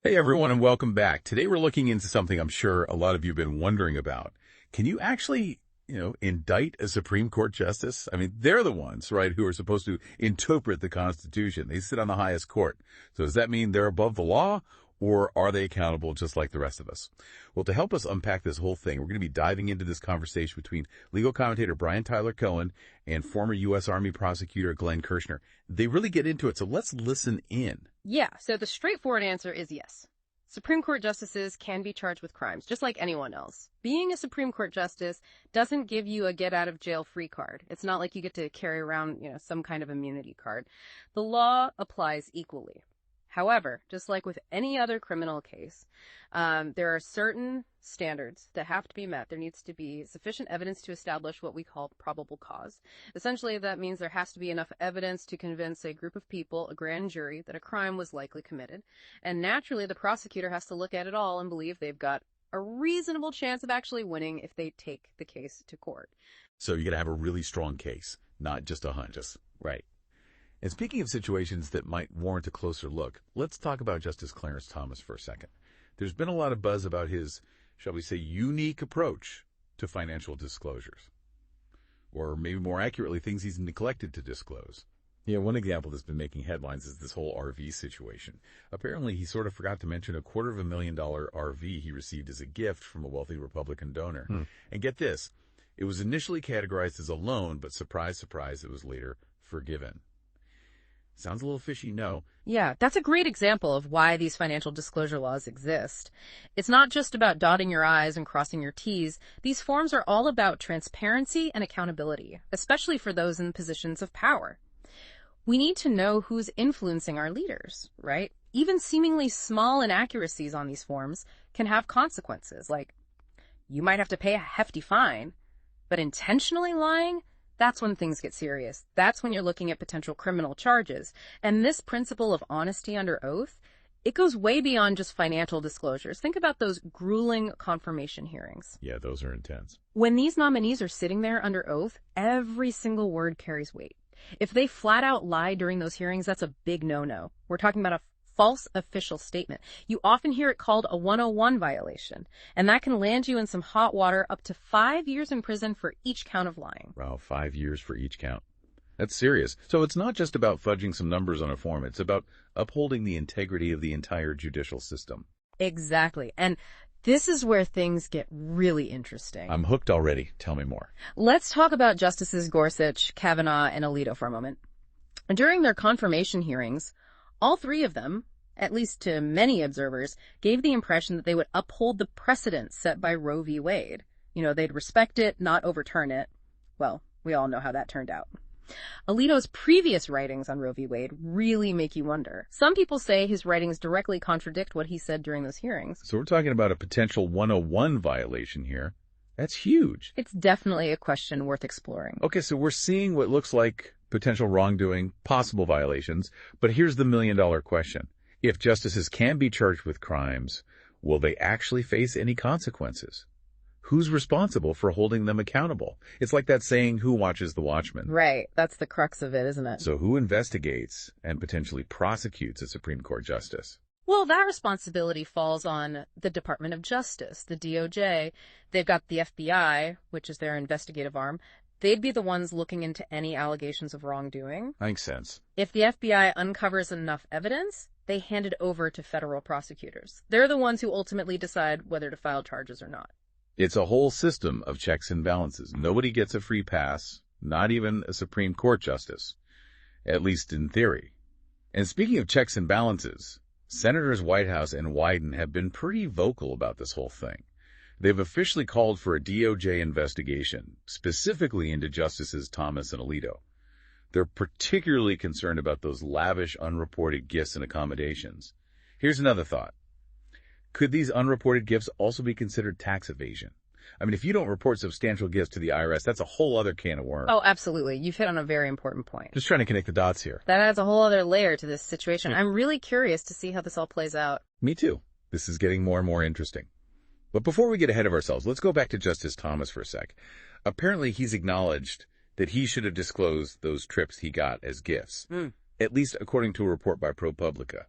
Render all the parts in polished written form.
Hey everyone, and welcome back. Today we're looking into something I'm sure a lot of you have been wondering about. Can you actually, indict a Supreme Court justice? I mean, they're the ones, right, who are supposed to interpret the Constitution. They sit on the highest court. So does that mean they're above the law, or are they accountable just like the rest of us? Well, to help us unpack this whole thing, we're going to be diving into this conversation between legal commentator Brian Tyler Cohen and former U.S. Army prosecutor Glenn Kirshner. They really get into it, so let's listen in. Yeah, so the straightforward answer is yes. Supreme Court justices can be charged with crimes, just like anyone else. Being a Supreme Court justice doesn't give you a get-out-of-jail-free card. It's not like you get to carry around, some kind of immunity card. The law applies equally. However, just like with any other criminal case, there are certain standards that have to be met. There needs to be sufficient evidence to establish what we call probable cause. Essentially, that means there has to be enough evidence to convince a group of people, a grand jury, that a crime was likely committed. And naturally, the prosecutor has to look at it all and believe they've got a reasonable chance of actually winning if they take the case to court. So you got to have a really strong case, not just a hunch. Right. And speaking of situations that might warrant a closer look, let's talk about Justice Clarence Thomas for a second. There's been a lot of buzz about his, shall we say, unique approach to financial disclosures. Or maybe more accurately, things he's neglected to disclose. One example that's been making headlines is this whole RV situation. Apparently, he sort of forgot to mention a $250,000 RV he received as a gift from a wealthy Republican donor. And get this, it was initially categorized as a loan, but surprise, surprise, it was later forgiven. Sounds a little fishy, no? Yeah, that's a great example of why these financial disclosure laws exist. It's not just about dotting your I's and crossing your T's. These forms are all about transparency and accountability, especially for those in positions of power. We need to know who's influencing our leaders, right? Even seemingly small inaccuracies on these forms can have consequences, like you might have to pay a hefty fine, but intentionally lying? That's when things get serious. That's when you're looking at potential criminal charges. And this principle of honesty under oath, it goes way beyond just financial disclosures. Think about those grueling confirmation hearings. Yeah, those are intense. When these nominees are sitting there under oath, every single word carries weight. If they flat out lie during those hearings, that's a big no-no. We're talking about a false official statement. You often hear it called a 101 violation, and that can land you in some hot water, up to 5 years in prison for each count of lying. Wow, 5 years for each count. That's serious. So it's not just about fudging some numbers on a form. It's about upholding the integrity of the entire judicial system. Exactly. And this is where things get really interesting. I'm hooked already. Tell me more. Let's talk about Justices Gorsuch, Kavanaugh, and Alito for a moment. During their confirmation hearings, all three of them, at least to many observers, gave the impression that they would uphold the precedent set by Roe v. Wade. They'd respect it, not overturn it. Well, we all know how that turned out. Alito's previous writings on Roe v. Wade really make you wonder. Some people say his writings directly contradict what he said during those hearings. So we're talking about a potential 101 violation here. That's huge. It's definitely a question worth exploring. Okay, so we're seeing what looks like potential wrongdoing, possible violations, but here's the million-dollar question. If justices can be charged with crimes, will they actually face any consequences? Who's responsible for holding them accountable? It's like that saying, who watches the watchman? Right. That's the crux of it, isn't it? So who investigates and potentially prosecutes a Supreme Court justice? Well, that responsibility falls on the Department of Justice, the DOJ. They've got the FBI, which is their investigative arm. They'd be the ones looking into any allegations of wrongdoing. Makes sense. If the FBI uncovers enough evidence, they hand it over to federal prosecutors. They're the ones who ultimately decide whether to file charges or not. It's a whole system of checks and balances. Nobody gets a free pass, not even a Supreme Court justice, at least in theory. And speaking of checks and balances, Senators Whitehouse and Wyden have been pretty vocal about this whole thing. They've officially called for a DOJ investigation, specifically into Justices Thomas and Alito. They're particularly concerned about those lavish, unreported gifts and accommodations. Here's another thought. Could these unreported gifts also be considered tax evasion? I mean, if you don't report substantial gifts to the IRS, that's a whole other can of worms. Oh, absolutely. You've hit on a very important point. Just trying to connect the dots here. That adds a whole other layer to this situation. I'm really curious to see how this all plays out. Me too. This is getting more and more interesting. But before we get ahead of ourselves, let's go back to Justice Thomas for a sec. Apparently, he's acknowledged that he should have disclosed those trips he got as gifts, at least according to a report by ProPublica.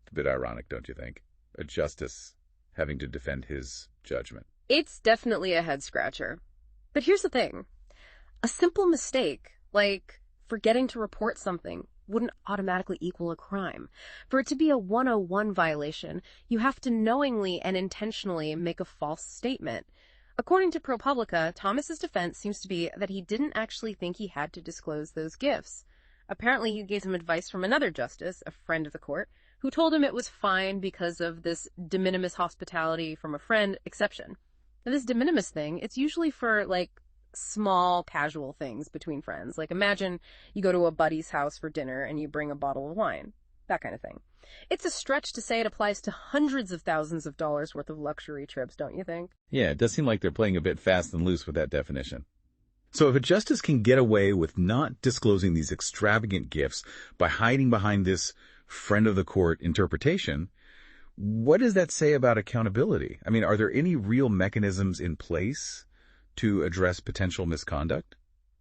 It's a bit ironic, don't you think? a justice having to defend his judgment. It's definitely a head-scratcher. But here's the thing. A simple mistake, like forgetting to report something, wouldn't automatically equal a crime. For it to be a 101 violation, you have to knowingly and intentionally make a false statement. According to ProPublica, Thomas's defense seems to be that he didn't actually think he had to disclose those gifts. Apparently, he gave some advice from another justice, a friend of the court, who told him it was fine because of this de minimis hospitality from a friend exception. Now, this de minimis thing, it's usually for, like, small, casual things between friends. Like, imagine you go to a buddy's house for dinner and you bring a bottle of wine. That kind of thing. It's a stretch to say it applies to hundreds of thousands of dollars worth of luxury trips, don't you think? Yeah, it does seem like they're playing a bit fast and loose with that definition. So if a justice can get away with not disclosing these extravagant gifts by hiding behind this friend of the court interpretation, what does that say about accountability? I mean, are there any real mechanisms in place to address potential misconduct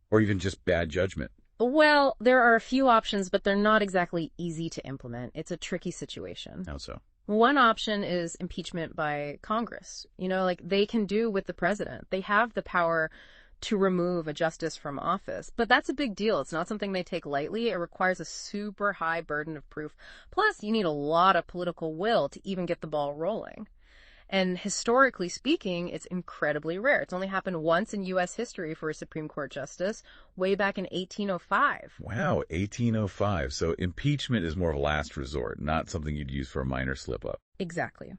or even just bad judgment? Well, there are a few options, but they're not exactly easy to implement. It's a tricky situation. How so? One option is impeachment by Congress. You know, like they can do with the president. They have the power to remove a justice from office. But that's a big deal. It's not something they take lightly. It requires a super high burden of proof. Plus, you need a lot of political will to even get the ball rolling. And historically speaking, it's incredibly rare. It's only happened once in U.S. history for a Supreme Court justice, way back in 1805. Wow, 1805. So impeachment is more of a last resort, not something you'd use for a minor slip-up. Exactly.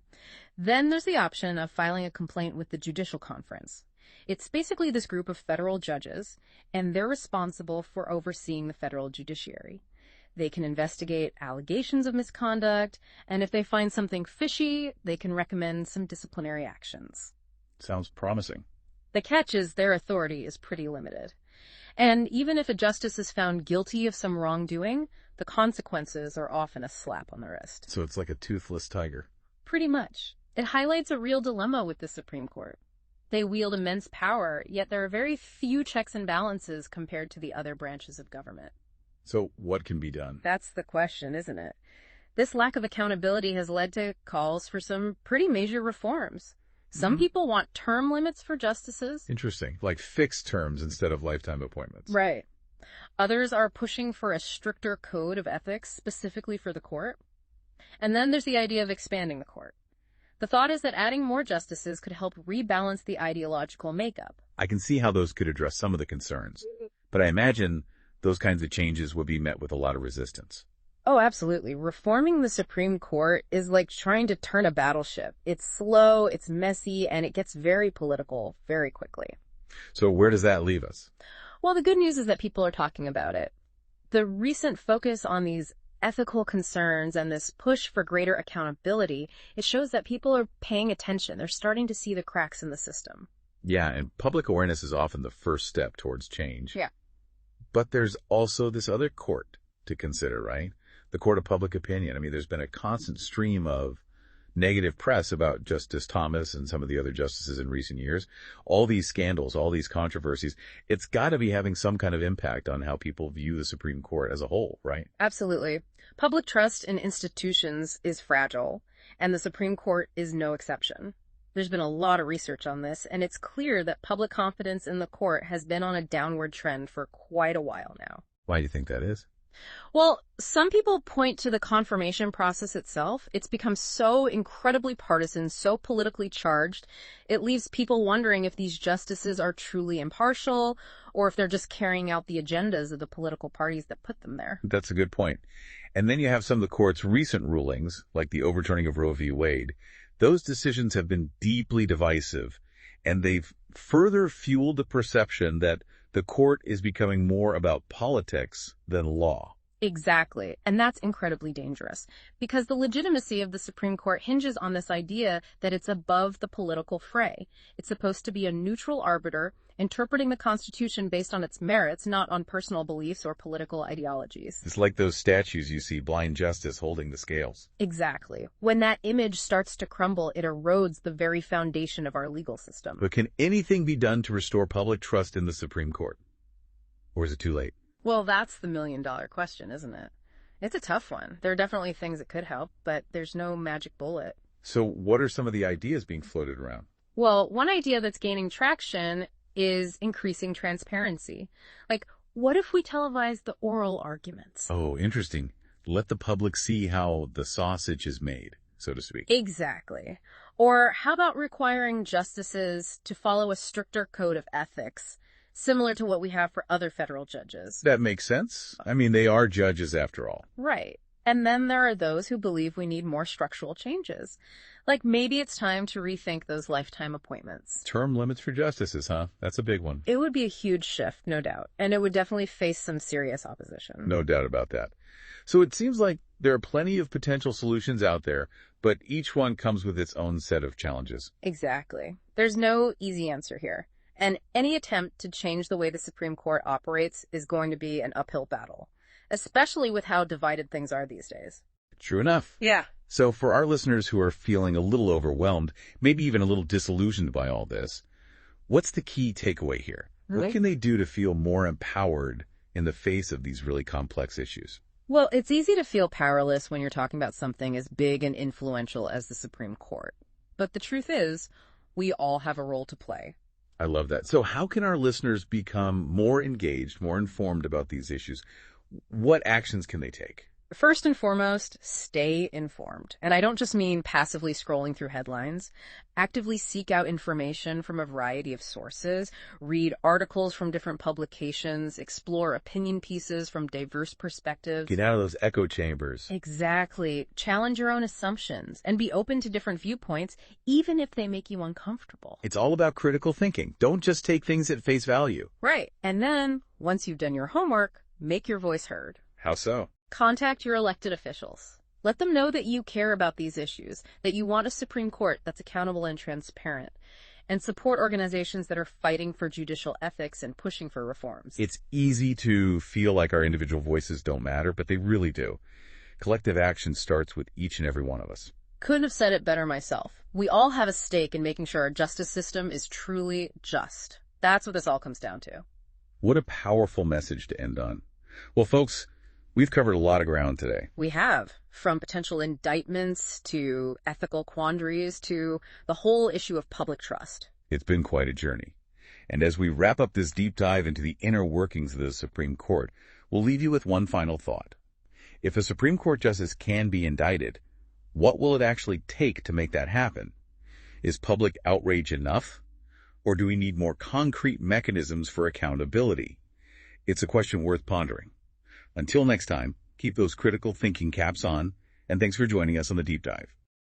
Then there's the option of filing a complaint with the Judicial Conference. It's basically this group of federal judges, and they're responsible for overseeing the federal judiciary. They can investigate allegations of misconduct, and if they find something fishy, they can recommend some disciplinary actions. Sounds promising. The catch is their authority is pretty limited. And even if a justice is found guilty of some wrongdoing, the consequences are often a slap on the wrist. So it's like a toothless tiger. Pretty much. It highlights a real dilemma with the Supreme Court. They wield immense power, yet there are very few checks and balances compared to the other branches of government. So what can be done? That's the question, isn't it? This lack of accountability has led to calls for some pretty major reforms. Some people want term limits for justices. Interesting. Like fixed terms instead of lifetime appointments. Right. Others are pushing for a stricter code of ethics specifically for the court. And then there's the idea of expanding the court. The thought is that adding more justices could help rebalance the ideological makeup. I can see how those could address some of the concerns, but I imagine those kinds of changes would be met with a lot of resistance. Oh, absolutely. Reforming the Supreme Court is like trying to turn a battleship. It's slow, it's messy, and it gets very political very quickly. So where does that leave us? Well, the good news is that people are talking about it. The recent focus on these ethical concerns and this push for greater accountability, it shows that people are paying attention. They're starting to see the cracks in the system. Yeah, and public awareness is often the first step towards change. Yeah. But there's also this other court to consider, right? The court of public opinion. I mean, there's been a constant stream of negative press about Justice Thomas and some of the other justices in recent years. All these scandals, all these controversies, it's got to be having some kind of impact on how people view the Supreme Court as a whole, right? Absolutely. Public trust in institutions is fragile, and the Supreme Court is no exception. There's been a lot of research on this, and it's clear that public confidence in the court has been on a downward trend for quite a while now. Why do you think that is? Well, some people point to the confirmation process itself. It's become so incredibly partisan, so politically charged, it leaves people wondering if these justices are truly impartial or if they're just carrying out the agendas of the political parties that put them there. That's a good point. And then you have some of the court's recent rulings, like the overturning of Roe v. Wade. Those decisions have been deeply divisive, and they've further fueled the perception that the court is becoming more about politics than law. Exactly. And that's incredibly dangerous because the legitimacy of the Supreme Court hinges on this idea that it's above the political fray. It's supposed to be a neutral arbiter interpreting the Constitution based on its merits, not on personal beliefs or political ideologies. It's like those statues you see, blind justice holding the scales. Exactly. When that image starts to crumble, it erodes the very foundation of our legal system. But can anything be done to restore public trust in the Supreme Court? Or is it too late? Well, that's the million-dollar question, isn't it? It's a tough one. There are definitely things that could help, but there's no magic bullet. So what are some of the ideas being floated around? Well, one idea that's gaining traction is increasing transparency. Like, what if we televise the oral arguments? Oh, interesting. Let the public see how the sausage is made, so to speak. Exactly. Or how about requiring justices to follow a stricter code of ethics, similar to what we have for other federal judges? That makes sense. I mean, they are judges after all. Right. And then there are those who believe we need more structural changes. Like maybe it's time to rethink those lifetime appointments. Term limits for justices, huh? That's a big one. It would be a huge shift, no doubt. And it would definitely face some serious opposition. No doubt about that. So it seems like there are plenty of potential solutions out there, but each one comes with its own set of challenges. Exactly. There's no easy answer here. And any attempt to change the way the Supreme Court operates is going to be an uphill battle, especially with how divided things are these days. True enough. Yeah. So for our listeners who are feeling a little overwhelmed, maybe even a little disillusioned by all this, what's the key takeaway here? Really? What can they do to feel more empowered in the face of these really complex issues? Well, it's easy to feel powerless when you're talking about something as big and influential as the Supreme Court. But the truth is, we all have a role to play. I love that. So how can our listeners become more engaged, more informed about these issues? What actions can they take? First and foremost, stay informed. And I don't just mean passively scrolling through headlines. Actively seek out information from a variety of sources, read articles from different publications, explore opinion pieces from diverse perspectives. Get out of those echo chambers. Exactly. Challenge your own assumptions and be open to different viewpoints, even if they make you uncomfortable. It's all about critical thinking. Don't just take things at face value. Right. And then, once you've done your homework, make your voice heard. How so? Contact your elected officials. Let them know that you care about these issues, that you want a Supreme Court that's accountable and transparent, and support organizations that are fighting for judicial ethics and pushing for reforms. It's easy to feel like our individual voices don't matter, but they really do. Collective action starts with each and every one of us. Couldn't have said it better myself. We all have a stake in making sure our justice system is truly just. That's what this all comes down to. What a powerful message to end on. Well, folks, we've covered a lot of ground today. We have, from potential indictments to ethical quandaries to the whole issue of public trust. It's been quite a journey. And as we wrap up this deep dive into the inner workings of the Supreme Court, we'll leave you with one final thought. If a Supreme Court justice can be indicted, what will it actually take to make that happen? Is public outrage enough? Or do we need more concrete mechanisms for accountability? It's a question worth pondering. Until next time, keep those critical thinking caps on, and thanks for joining us on the Deep Dive.